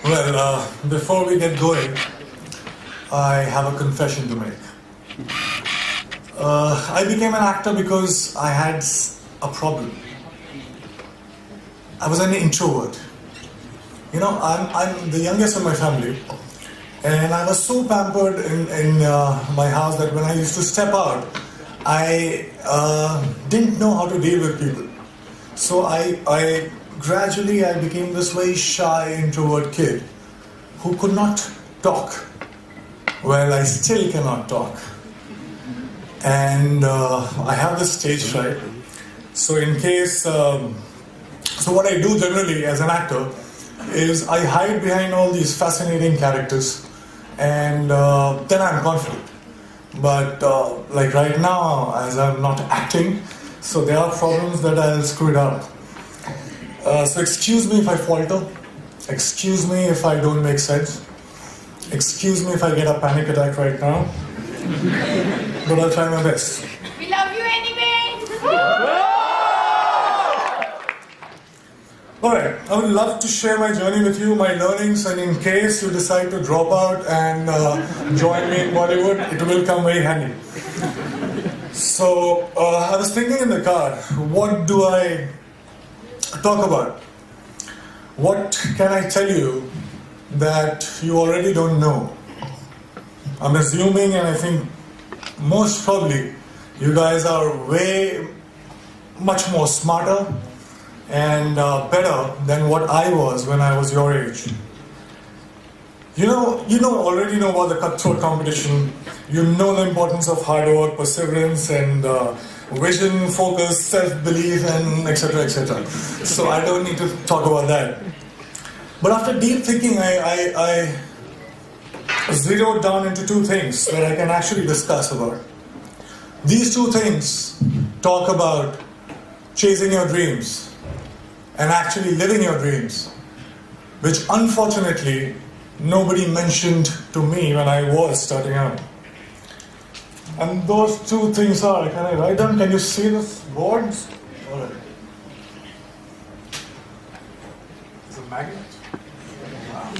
Before we get going, I have a confession to make. I became an actor because I had a problem. I was an introvert. You know, I'm the youngest in my family, and I was so pampered in my house that when I used to step out, I didn't know how to deal with people. So I gradually became this very shy introvert kid who could not talk. Well, I still cannot talk. And I have this stage fright. So in case, so what I do generally as an actor is I hide behind all these fascinating characters, and then I'm confident. But like right now, as I'm not acting, so there are problems that I'll screw it up. So excuse me if I falter. Excuse me if I don't make sense. Excuse me if I get a panic attack right now. But I'll try my best. We love you anyway! Alright, I would love to share my journey with you, my learnings, and in case you decide to drop out and join me in Bollywood, it will come very handy. So, I was thinking in the car, what do I talk about? What can I tell you that you already don't know? I'm assuming, and I think most probably, you guys are way much more smarter and better than what I was when I was your age. You already know about the cutthroat competition. You know the importance of hard work, perseverance, and vision, focus, self-belief, and etc., etc. So I don't need to talk about that. But after deep thinking, I zeroed down into two things that I can actually discuss about. These two things talk about chasing your dreams and actually living your dreams, which unfortunately nobody mentioned to me when I was starting out. And those two things are, can I write down? Can you see this board? All right. It's a magnet. Wow.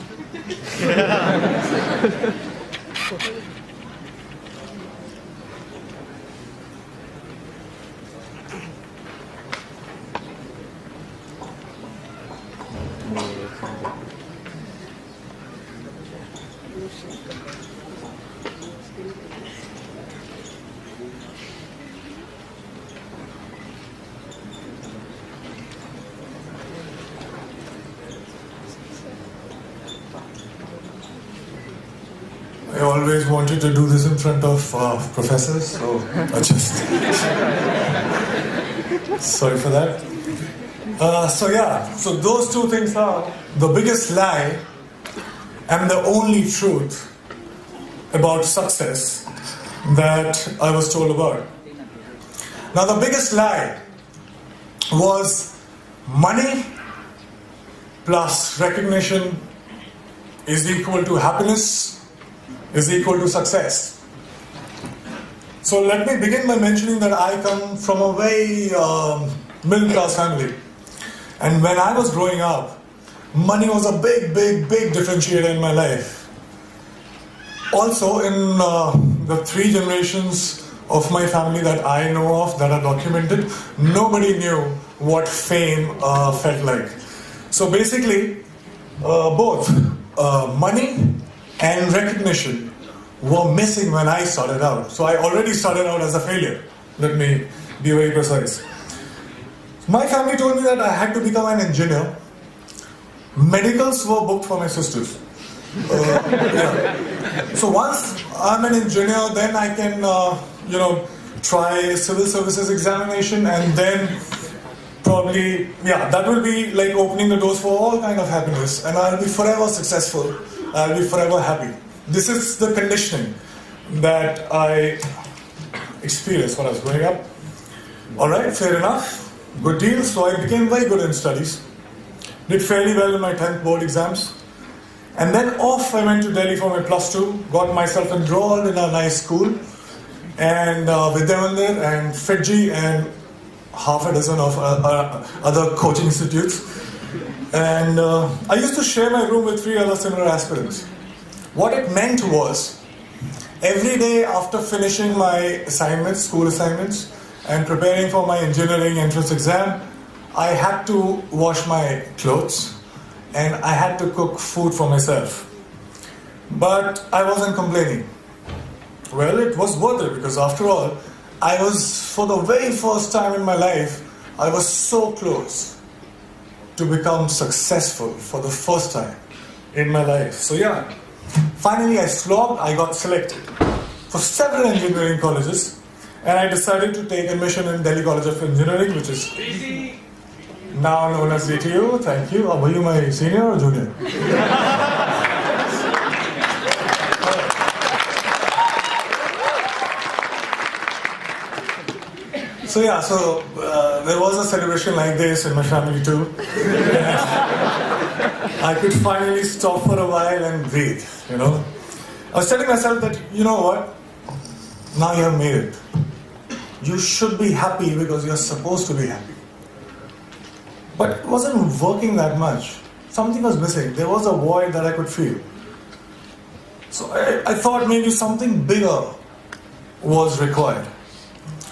I always wanted to do this in front of professors, so I just... Sorry for that. So those two things are the biggest lie and the only truth about success that I was told about. Now the biggest lie was money plus recognition is equal to happiness, is equal to success. So let me begin by mentioning that I come from a very middle-class family. And when I was growing up, money was a big differentiator in my life. Also, in the 3 generations of my family that I know of, that are documented, nobody knew what fame felt like. So basically, both money and recognition were missing when I started out. So I already started out as a failure. Let me be very precise. My family told me that I had to become an engineer. Medicals were booked for my sisters. So once I'm an engineer, then I can, try civil services examination, and then probably, that will be like opening the doors for all kind of happiness, and I'll be forever successful. I'll be forever happy. This is the conditioning that I experienced when I was growing up. Alright, fair enough. Good deal. So I became very good in studies. Did fairly well in my 10th board exams. And then off I went to Delhi for my +2. Got myself enrolled in a nice school. And Vidyamandir and Fiji and half a dozen of other coaching institutes. And I used to share my room with 3 other similar aspirants. What it meant was, every day after finishing my assignments, school assignments, and preparing for my engineering entrance exam, I had to wash my clothes and I had to cook food for myself. But I wasn't complaining. Well, it was worth it because after all, I was, for the very first time in my life, I was so close to become successful for the first time in my life. So yeah, finally I slogged, I got selected for several engineering colleges, and I decided to take admission in Delhi College of Engineering, which is now known as DTU. Thank you. Were you my senior or junior? So yeah, there was a celebration like this in my family too. I could finally stop for a while and breathe, you know. I was telling myself that, you know what, now you have made it. You should be happy because you're supposed to be happy. But it wasn't working that much. Something was missing. There was a void that I could feel. So I thought maybe something bigger was required.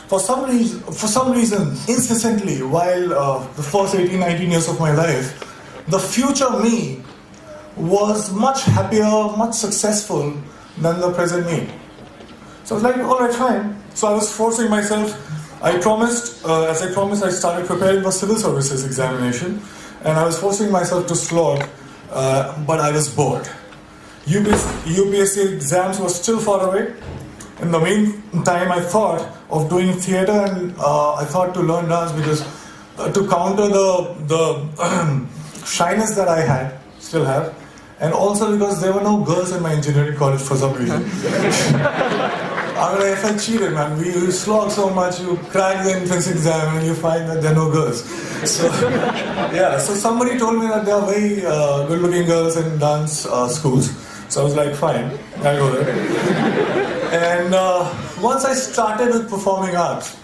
For some reason, incessantly, while the first 18, 19 years of my life, the future me was much happier, much successful than the present me. So I was like, all right, fine. So I was forcing myself. As I promised, I started preparing for civil services examination, and I was forcing myself to slog, but I was bored. UPSC exams were still far away. In the meantime, I thought of doing theatre, and I thought to learn dance because to counter the shyness that I still have, and also because there were no girls in my engineering college for some reason. I mean, I felt cheated, man. You slog so much, you crack the entrance exam, and you find that there are no girls. So, yeah. So somebody told me that there are very good-looking girls in dance schools. So I was like, fine, I'll go there. And once I started with performing arts,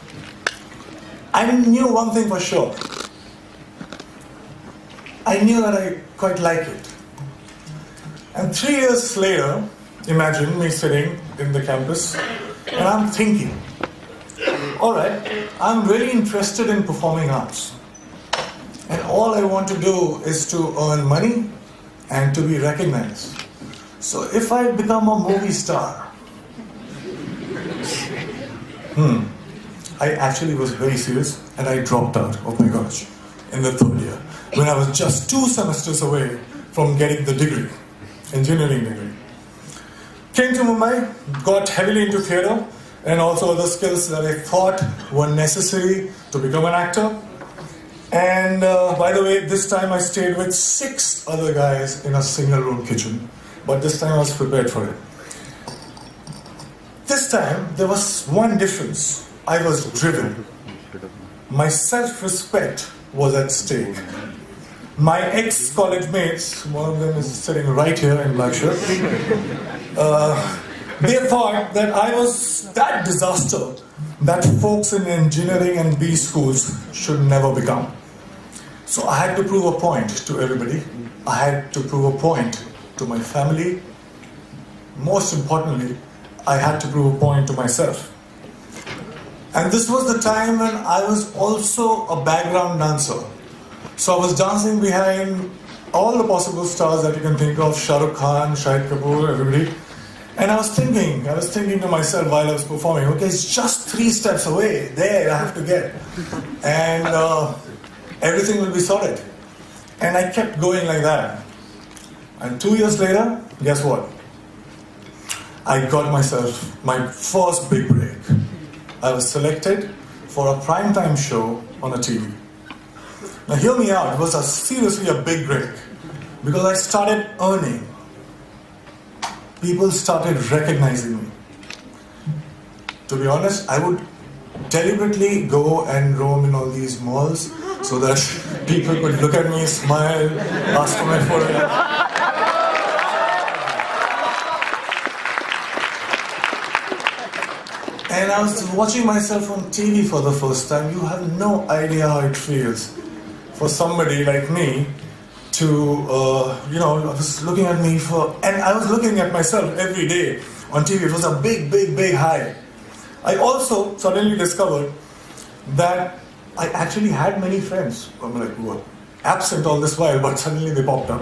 I knew one thing for sure. I knew that I quite like it. And 3 years later, imagine me sitting in the campus, and I'm thinking, all right, I'm really interested in performing arts. And all I want to do is to earn money and to be recognized. So if I become a movie star, I actually was very serious and I dropped out, oh my gosh, in the 3rd year, when I was just 2 semesters away from getting the degree, engineering degree. Came to Mumbai, got heavily into theatre and also other skills that I thought were necessary to become an actor. And by the way, this time I stayed with 6 other guys in a single-room kitchen. But this time I was prepared for it. This time, there was one difference. I was driven. My self-respect was at stake. My ex-college mates, one of them is sitting right here in black shirt, they thought that I was that disaster that folks in engineering and B schools should never become. So I had to prove a point to everybody. I had to prove a point to my family. Most importantly, I had to prove a point to myself. And this was the time when I was also a background dancer. So I was dancing behind all the possible stars that you can think of, Shah Rukh Khan, Shahid Kapoor, everybody. And I was thinking to myself while I was performing, okay, it's just 3 steps away, there I have to get. And everything will be sorted. And I kept going like that. And 2 years later, guess what? I got myself my first big break. I was selected for a primetime show on a TV. Now hear me out, it was seriously a big break. Because I started earning. People started recognizing me. To be honest, I would deliberately go and roam in all these malls so that people could look at me, smile, ask for my photograph. And I was watching myself on TV for the first time. You have no idea how it feels for somebody like me I was looking at me and I was looking at myself every day on TV. It was a big, big, big high. I also suddenly discovered that I actually had many friends. I'm like, who were absent all this while, but suddenly they popped up.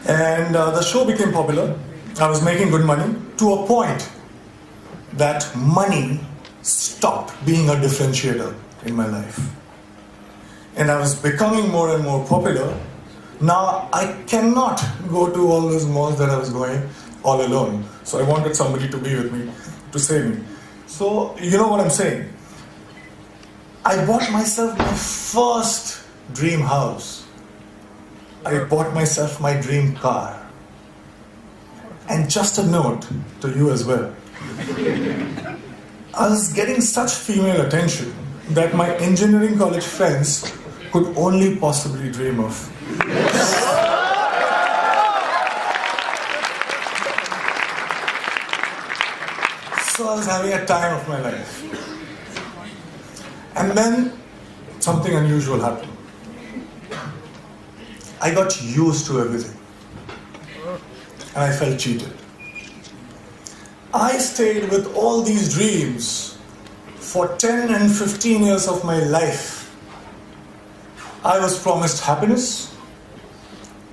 And the show became popular. I was making good money to a point that money stopped being a differentiator in my life. And I was becoming more and more popular. Now I cannot go to all those malls that I was going all alone. So I wanted somebody to be with me, to save me. So you know what I'm saying? I bought myself my first dream house. I bought myself my dream car. And just a note to you as well. I was getting such female attention that my engineering college friends could only possibly dream of. So I was having a time of my life. And then something unusual happened. I got used to everything. And I felt cheated. I stayed with all these dreams for 10 and 15 years of my life. I was promised happiness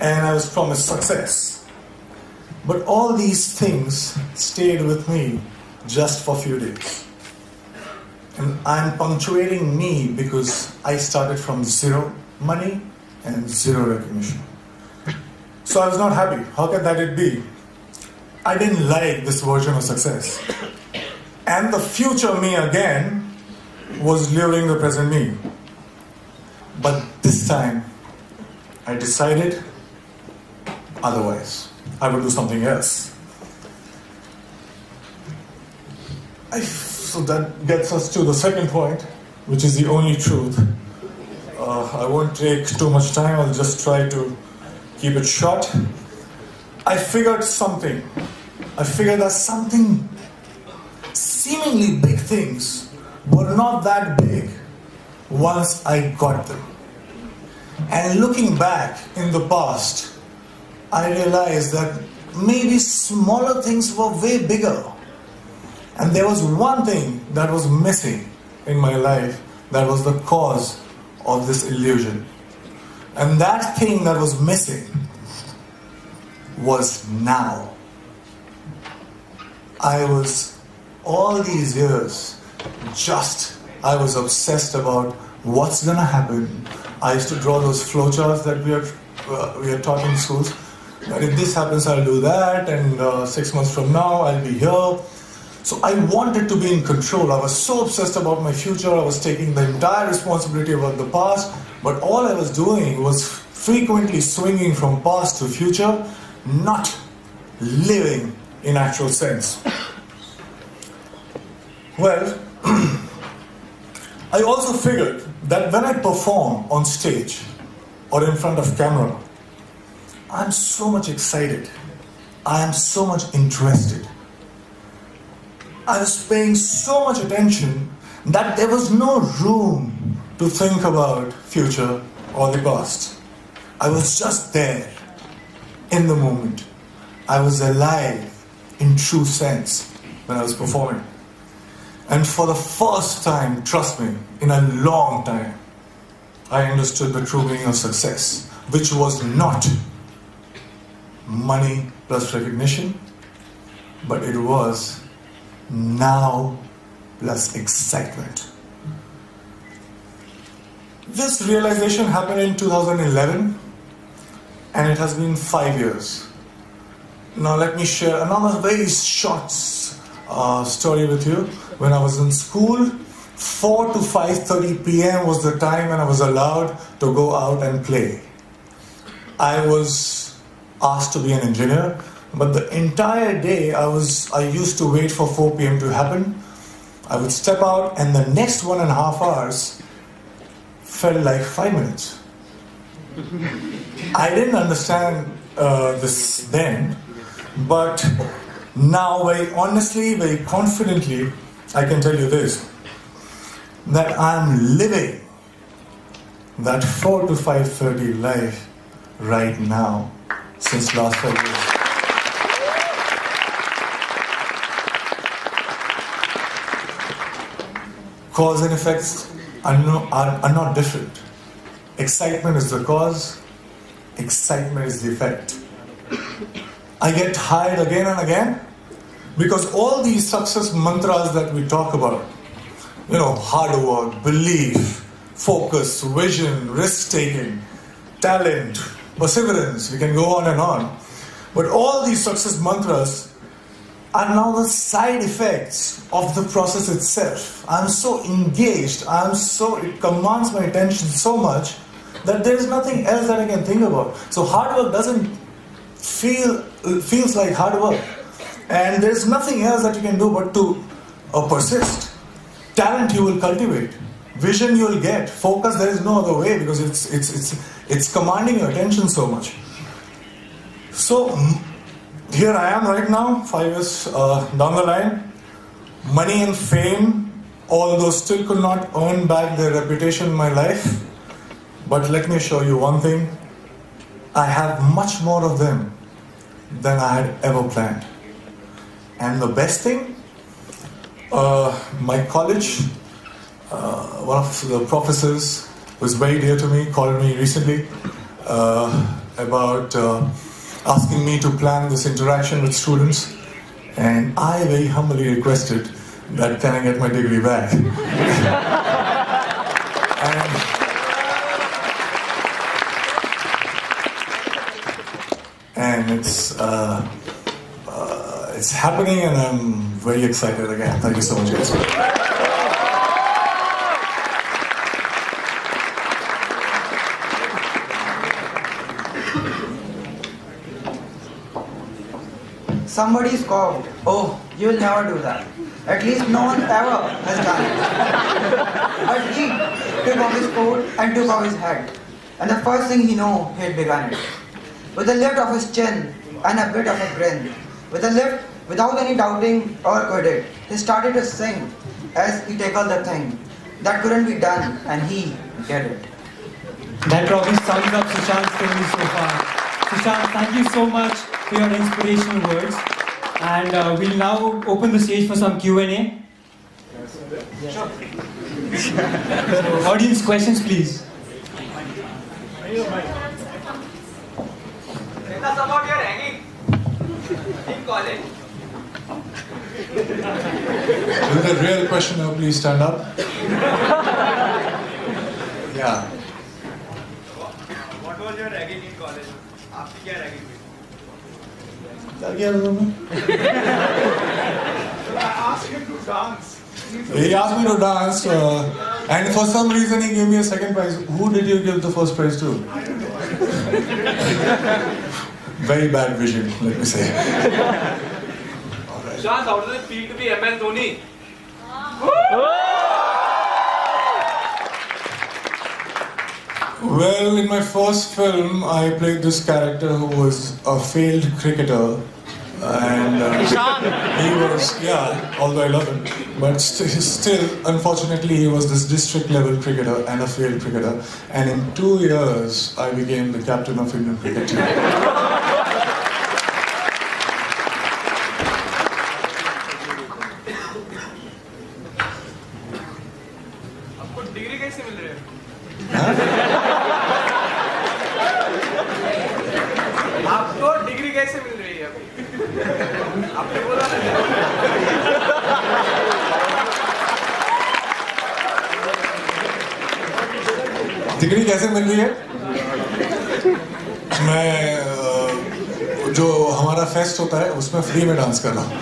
and I was promised success. But all these things stayed with me just for a few days. And I'm punctuating me because I started from zero money and zero recognition. So I was not happy. How can that be? I didn't like this version of success. And the future me again was luring the present me. But this time, I decided otherwise. I would do something else. So that gets us to the second point, which is the only truth. I won't take too much time. I'll just try to keep it short. I figured something. I figured that something, seemingly big things, were not that big once I got them. And looking back in the past, I realized that maybe smaller things were way bigger. And there was one thing that was missing in my life that was the cause of this illusion. And that thing that was missing was now. I was, all these years, I was obsessed about what's gonna happen. I used to draw those flowcharts that we are taught in schools. That if this happens, I'll do that, and 6 months from now, I'll be here. So I wanted to be in control. I was so obsessed about my future. I was taking the entire responsibility about the past, but all I was doing was frequently swinging from past to future, not living in actual sense. Well, I also figured that when I perform on stage or in front of camera, I'm so much excited. I am so much interested. I was paying so much attention that there was no room to think about future or the past. I was just there in the moment. I was alive in true sense when I was performing. And for the first time, trust me, in a long time, I understood the true meaning of success, which was not money plus recognition, but it was now plus excitement. This realization happened in 2011, and it has been 5 years. Now let me share another very short story with you. When I was in school, 4 to 5:30 p.m. was the time when I was allowed to go out and play. I was asked to be an engineer, but the entire day I used to wait for 4 p.m. to happen. I would step out, and the next 1.5 hours felt like 5 minutes. I didn't understand this then, but now very honestly, very confidently, I can tell you this, that I'm living that 4 to 5:30 life right now since last 5 years. Cause and effects are not different. Excitement is the cause, excitement is the effect. I get tired again and again because all these success mantras that we talk about, hard work, belief, focus, vision, risk-taking, talent, perseverance, we can go on and on. But all these success mantras are now the side effects of the process itself. I'm so engaged, it commands my attention so much that there is nothing else that I can think about. So hard work doesn't feels like hard work. And there's nothing else that you can do but to persist. Talent you will cultivate. Vision you will get. Focus, there is no other way because it's commanding your attention so much. So here I am right now, 5 years down the line. Money and fame, although still could not earn back their reputation in my life. But let me show you one thing. I have much more of them than I had ever planned. And the best thing, my college, one of the professors who is very dear to me called me recently about asking me to plan this interaction with students, and I very humbly requested that can I get my degree back. and it's happening, and I'm very excited again. Thank you so much, guys. Somebody scoffed, "Oh, you'll never do that. At least no one ever has done it." But he took off his coat and took off his hat. And the first thing he knew, he had begun it. With a lift of his chin and a bit of a grin, with a lift without any doubting or quitting, he started to sing as he tackled the thing that couldn't be done, and he did it. That probably sums up Sushant's story so far. Sushant, thank you so much for your inspirational words. And we'll now open the stage for some Q&A. Sure. So, audience questions, please. Tell us about your hanging in college. Is it a real question? Now please stand up. Yeah. What was your ragging in college? आपकी क्या ragging हुई? I asked him to dance. He asked me to dance, and for some reason he gave me a second prize. Who did you give the first prize to? Very bad vision, let me say. Sushant, how does it feel to be MS Dhoni? Well, in my first film, I played this character who was a failed cricketer. And he was, although I love him, but still, unfortunately, he was this district level cricketer and a failed cricketer. And in 2 years, I became the captain of Indian cricket team. आपको degree कैसे मिल रही है? आपको degree कैसे मिल रही है अभी? आपने बोला ना। डिग्री कैसे मिल रही है? मैं जो हमारा फेस्ट होता है उसमें फ्री में डांस कर रहा हूँ.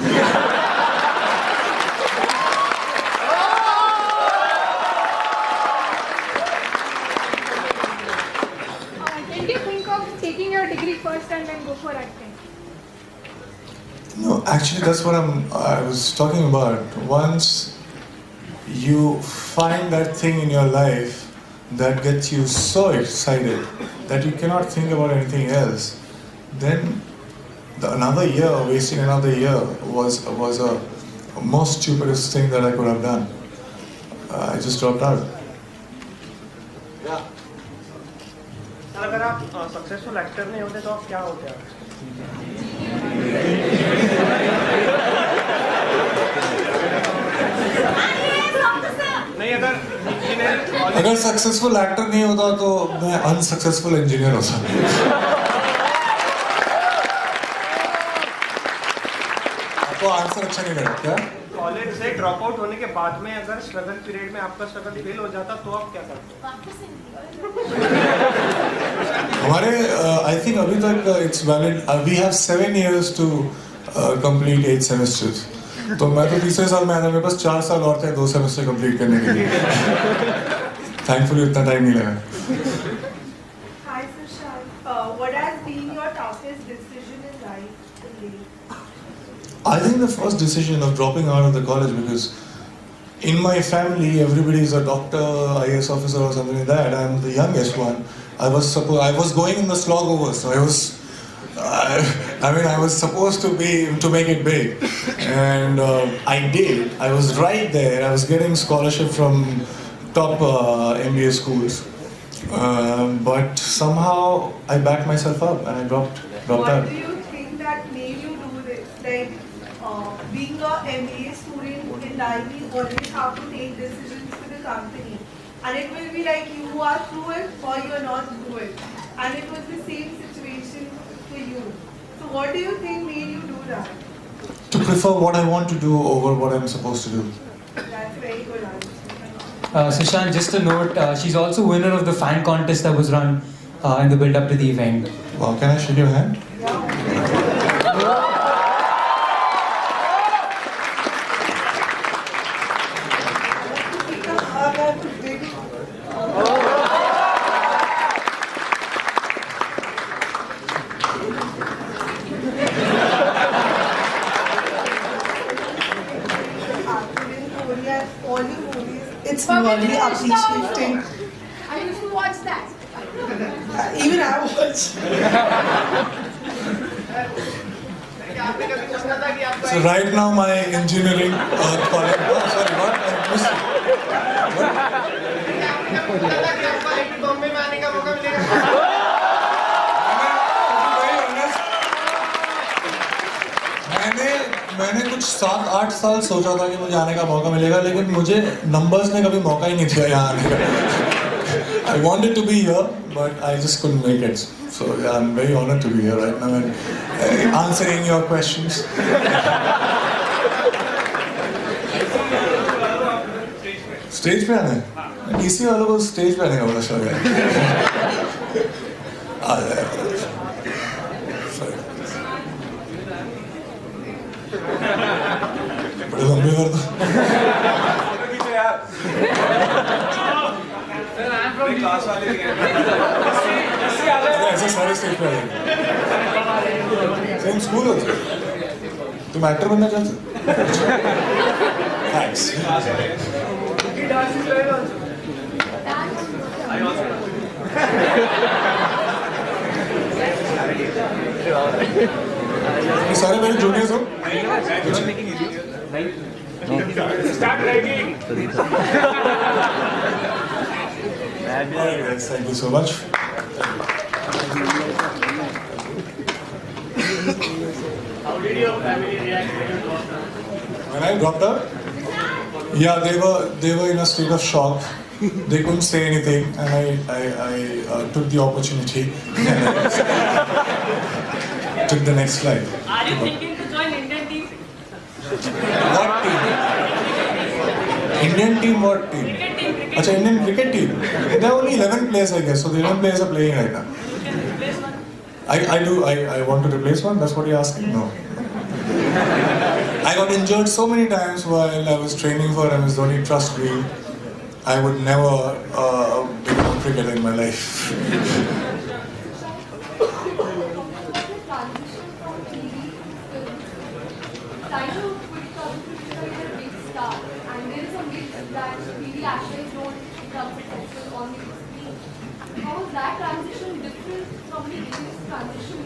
Did you think of taking your degree first and then go for acting? No, actually that's what I was talking about. Once you find that thing in your life that gets you so excited that you cannot think about anything else, then wasting another year was a most stupidest thing that I could have done. I just dropped out. Yeah. Successful actor नहीं होते तो आप क्या होते हैं? नहीं, अगर successful actor नहीं होता तो मैं अनसक्सेसफुल इंजीनियर होता। आपको आंसर अच्छा नहीं लगा क्या? कॉलेज से ड्रॉप आउट होने के बाद में अगर स्ट्रगल पीरियड में आपका स्ट्रगल फेल हो जाता तो आप क्या करते? हमारे आई थिंक अभी तक it's valid, we have 7 years to complete 8 semesters। तो मैं तो तीसरे साल में आया था, मेरे पास 4 साल और थे 2 सेमेस्टर कंप्लीट करने के लिए। थैंकफुली उतना टाइम नहीं लगा। Hi Sushant, what has been your toughest decision in life to date? I think the first decision of dropping out of the college, because in my family everybody is a doctor, IAS officer or something like that. I'm the youngest one. I was going in the slog over, so I was supposed to make it big, and I did. I was right there. I was getting scholarship from top MBA schools, but somehow I backed myself up and I dropped What out. do you think that made you do this? Like being a MBA student in life, you always have to take decisions for the company, and it will be like you are through it or you are not through it, and it was the same situation for you. So what do you think made you do that? To prefer what I want to do over what I'm supposed to do. That's very good answer. Sushant, just a note, she's also winner of the fan contest that was run in the build-up to the event. Wow, can I shake your hand? It's really appreciating. I used to watch that. Even I watch. So right now my engineering college. Oh, sorry, what? I missed it. IIT Bombay में आने का मौका मिलेगा? मैंने कुछ 7-8 साल सोचा था कि मुझे आने का मौका मिलेगा, लेकिन मुझे नंबर्स ने कभी मौका ही नहीं दिया यहाँ आने का। I wanted to be here, but I just couldn't make it. So yeah, I'm very honored to be here right now and answering your questions. Stage पे आना है? डीसी वालों को स्टेज पे आने का बड़ा शौक है। आ जाए। बड़े लंबे कर दो। ऐसे सारे स्टेज पे आ जाएंगे। सेम स्कूल होते। तुम एक्टर बनना चाहते? थैंक्स। ये सारे मेरे जूनियर्स हो? Start writing. Alright guys, thank you so much. How did your family react when you dropped out? When I dropped out, yeah, they were in a state of shock. They couldn't say anything, and I took the opportunity and I took the next flight. Are you thinking to join Indian team? What team? Indian team? What team? Cricket team, cricket Achha, Indian cricket team. There are only 11 players, I guess. So the 11 players are playing right now. You can replace one. I want to replace one. That's what you're asking? No. I got injured so many times while I was training for MS Dhoni. Trust me, I would never become a cricketer in my life. How was that transition different from the previous transition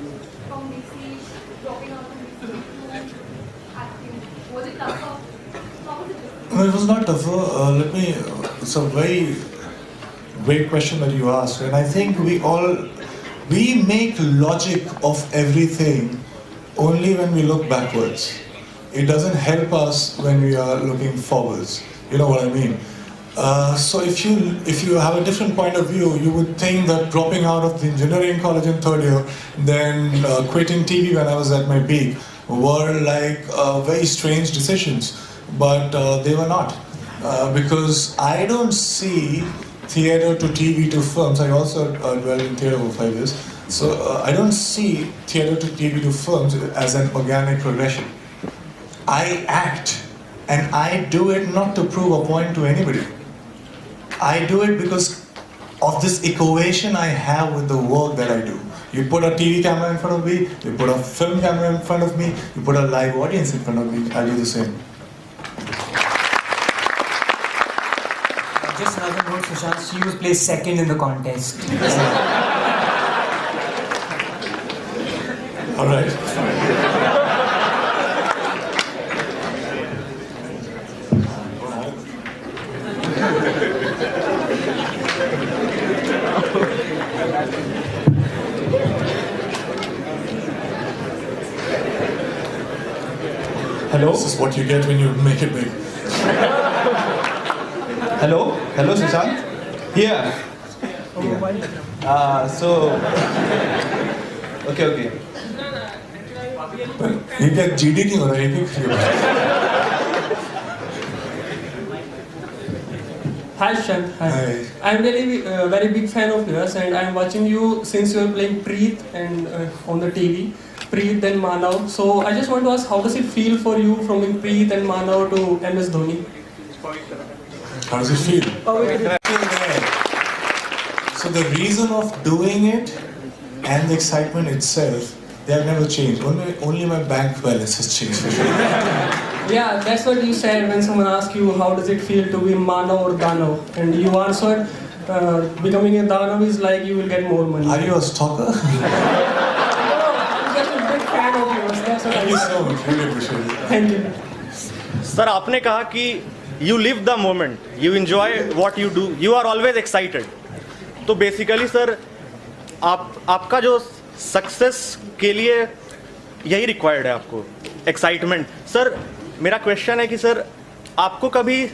from basically dropping out of music to acting? Was it tougher? How was it different? No, it was not tougher. It's a very great question that you asked, and I think we all We make logic of everything only when we look backwards. It doesn't help us when we are looking forwards. You know what I mean? So if you have a different point of view, you would think that dropping out of the engineering college in third year, then quitting TV when I was at my peak, were like very strange decisions. But they were not. Because I don't see theatre to TV to films. I also dwelled in theatre for 5 years. So I don't see theatre to TV to films as an organic progression. I act, and I do it not to prove a point to anybody. I do it because of this equation I have with the work that I do. You put a TV camera in front of me, you put a film camera in front of me, you put a live audience in front of me, I do the same. Just another note, Sushant, she was placed second in the contest. All right. Hello? This is what you get when you make it big. Hello? Hello, Sushant? Here. Okay. ये क्या GD क्यों हो रहा है Hi Sushant. Hi. I'm really very big fan of yours, and I'm watching you since you are playing Preet and on the TV. Preet and Manav. So I just want to ask, how does it feel for you from being Preet and Manav to MS Dhoni? How does it feel? So the reason of doing it and the excitement itself, they have never changed. Only my bank balance has changed. Yeah, that's what you said when someone asked you how does it feel to be Manav or Danav, and you answered becoming a Danav is like you will get more money. Are you a stalker? I'm just a big fan of yours. That's what Thank I you said. so much. Really appreciate it. Thank you. Sir आपने कहा कि you live the moment, you enjoy what you do, you are always excited. तो basically sir आपका जो success के लिए यही required है आपको, एक्साइटमेंट. सर मेरा क्वेश्चन है कि सर आपको कभी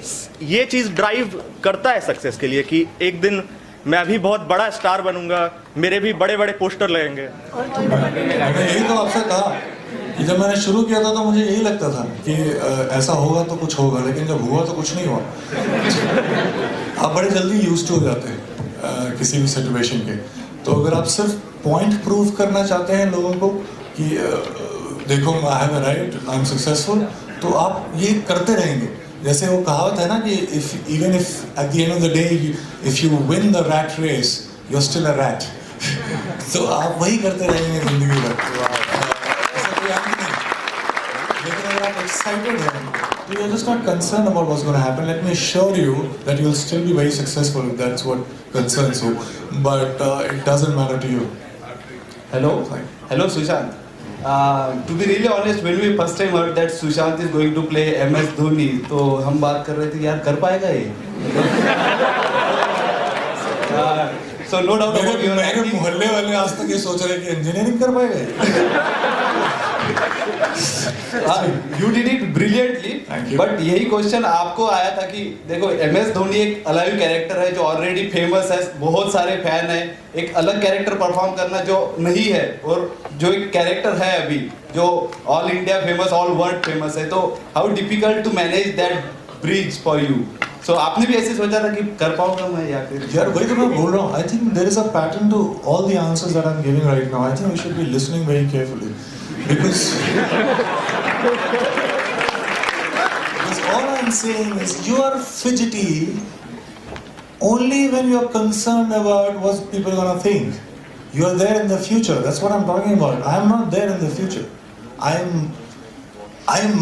ये चीज़ ड्राइव करता है सक्सेस के लिए कि एक दिन मैं भी बहुत बड़ा स्टार बनूंगा, मेरे भी बड़े बड़े पोस्टर लगेंगे? मैंने यही तो आपसे कहा कि जब मैंने शुरू किया था तो मुझे यही लगता था कि ऐसा होगा तो कुछ होगा, लेकिन जब हुआ तो कुछ नहीं हुआ. आप बड़े जल्दी यूज्ड टू हो जाते हैं किसी भी सिचुएशन के. तो अगर आप सिर्फ पॉइंट प्रूव करना चाहते हैं लोगों को कि देखो I have a right, I am successful, तो आप ये करते रहेंगे. जैसे वो कहावत है ना कि even if at the end of the day if you win the rat race you are still a rat. तो आप वही करते रहेंगे जिंदगी भर. ऐसा कोई आदमी नहीं. लेकिन अगर आप एक्साइटेड हैं, you are just not concerned about what's going to happen. Let me assure you that you'll still be very successful if that's what concerns you. But it doesn't matter to you. Hello, Sushant. To be really honest, when we first time heard that Sushant is going to play MS Dhoni, तो हम बात कर रहे थे यार कर पाएगा ये? So no doubt about your मेरे मोहल्ले वाले आज तक ये सोच रहे हैं कि इंजीनियरिंग कर पाएगा. You did it brilliantly. Thank you. But यही क्वेश्चन आपको आया था कि देखो MS धोनी एक अलाइव कैरेक्टर है जो ऑलरेडी फेमस है, बहुत सारे फैन हैं. एक अलग कैरेक्टर परफॉर्म करना जो नहीं है और जो एक कैरेक्टर है अभी जो all India famous, all world famous है, तो how difficult to manage that bridge for you. So आपने भी ऐसे सोचा था कि कर पाऊंगा मैं या फिर? यार वही तो मैं बोल रहा हूँ. I think there is a pattern to all the answers that I'm giving right now. I think we should be listening very carefully. Because all I'm saying is you are fidgety only when you are concerned about what people are gonna think. You are there in the future. That's what I'm talking about. I am not there in the future. I'm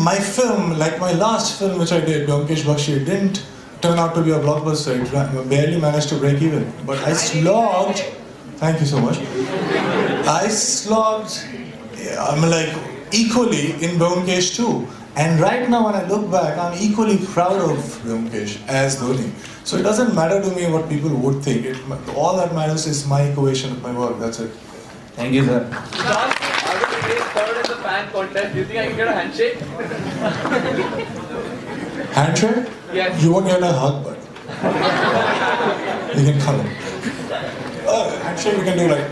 my film, like my last film which I did, Vyomkesh Bakshi, didn't turn out to be a blockbuster. It barely managed to break even. But I slogged. Thank you so much. I slogged. I'm like equally in Vyomkesh too. And right now when I look back, I'm equally proud of Vyomkesh as Dhoni. So it doesn't matter to me what people would think. All that matters is my equation of my work. That's it. Thank you, sir. Sushant, I will be third in the fan contest. Do you think I can get a handshake? Handshake? Yes. You won't get a hug, but you can come. Handshake we can do like.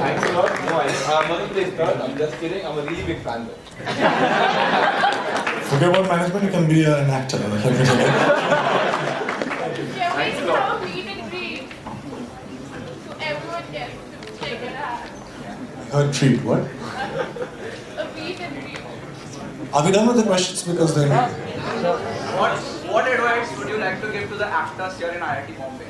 Thanks a lot. No, Manu plays third. I'm just kidding. I'm a really big fan though. Forget about management, you can be an actor. Yeah, we should have a meet and greet. So everyone gets to check it out. Her treat, what? A meet and greet. Are we done with the questions? Because then. What advice would you like to give to the actors here in IIT Bombay?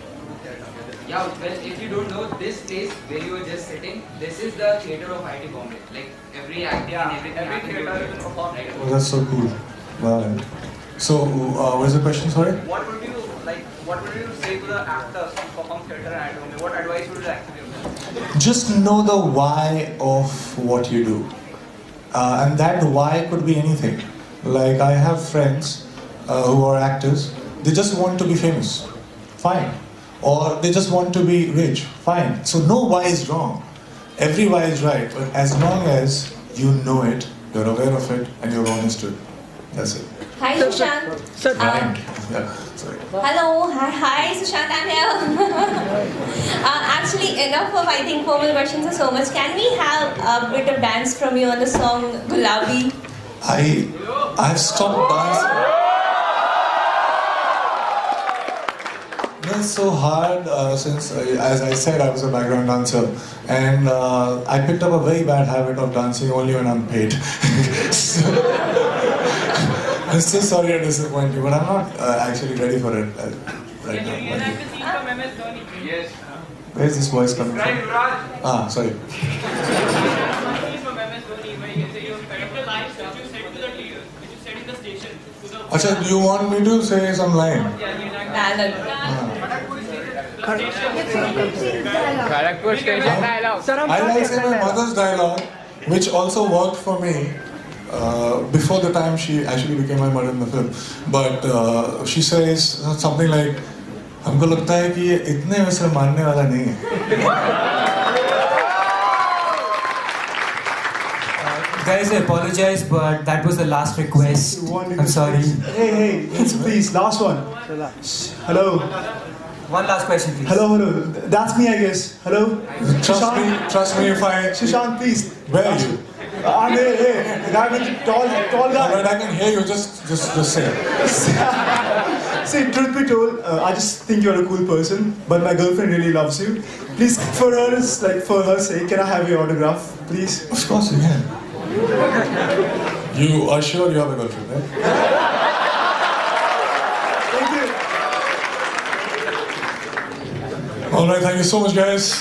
Yeah, well, if you don't know, this place where you were just sitting, this is the theatre of IIT Bombay. Like, every acting and everything happens theatre over is here. performed. Oh, that's so cool. Wow. So, what's the question, sorry? What would you say to the actors who perform theatre in IIT Bombay? What advice would you like to give them? Just know the why of what you do. And that why could be anything. Like, I have friends who are actors, they just want to be famous. Fine. Or they just want to be rich. Fine. So no why is wrong. Every why is right. But as long as you know it, you're aware of it, and you're honest to it. That's it. Hi, Sushant. Yeah, sorry. Hello. Hi, Sushant. I'm here. Actually, enough of, I think, formal questions are so much. Can we have a bit of dance from you on the song Gulabi? I've stopped dancing. It's so hard since, as I said, I was a background dancer, and I picked up a very bad habit of dancing only when I'm paid. So, I'm so sorry to disappoint you, but I'm not actually ready for it right now. Yes. Where's this voice coming from? Ah, sorry. Acha, do you want me to say some line? Kharagpur station dialogue. I like saying my mother's dialogue, which also worked for me before the time she actually became my mother in the film. But she says something like, "हमको लगता है कि ये इतने वैसे मानने वाला नहीं है." Guys, I apologize, but that was the last request. I'm sorry. Hey, please, last one. Hello. One last question, please. Hello. That's me, I guess. Hello. Trust me if I. Sushant, please. Where are you? I'm here. The guy with the tall guy. Alright, I can hear you. Just say it. See, truth be told, I just think you're a cool person, but my girlfriend really loves you. Please, for her sake, can I have your autograph, please? Of course you can. You are sure you have a girlfriend, right? Thank you. Alright, thank you so much, guys.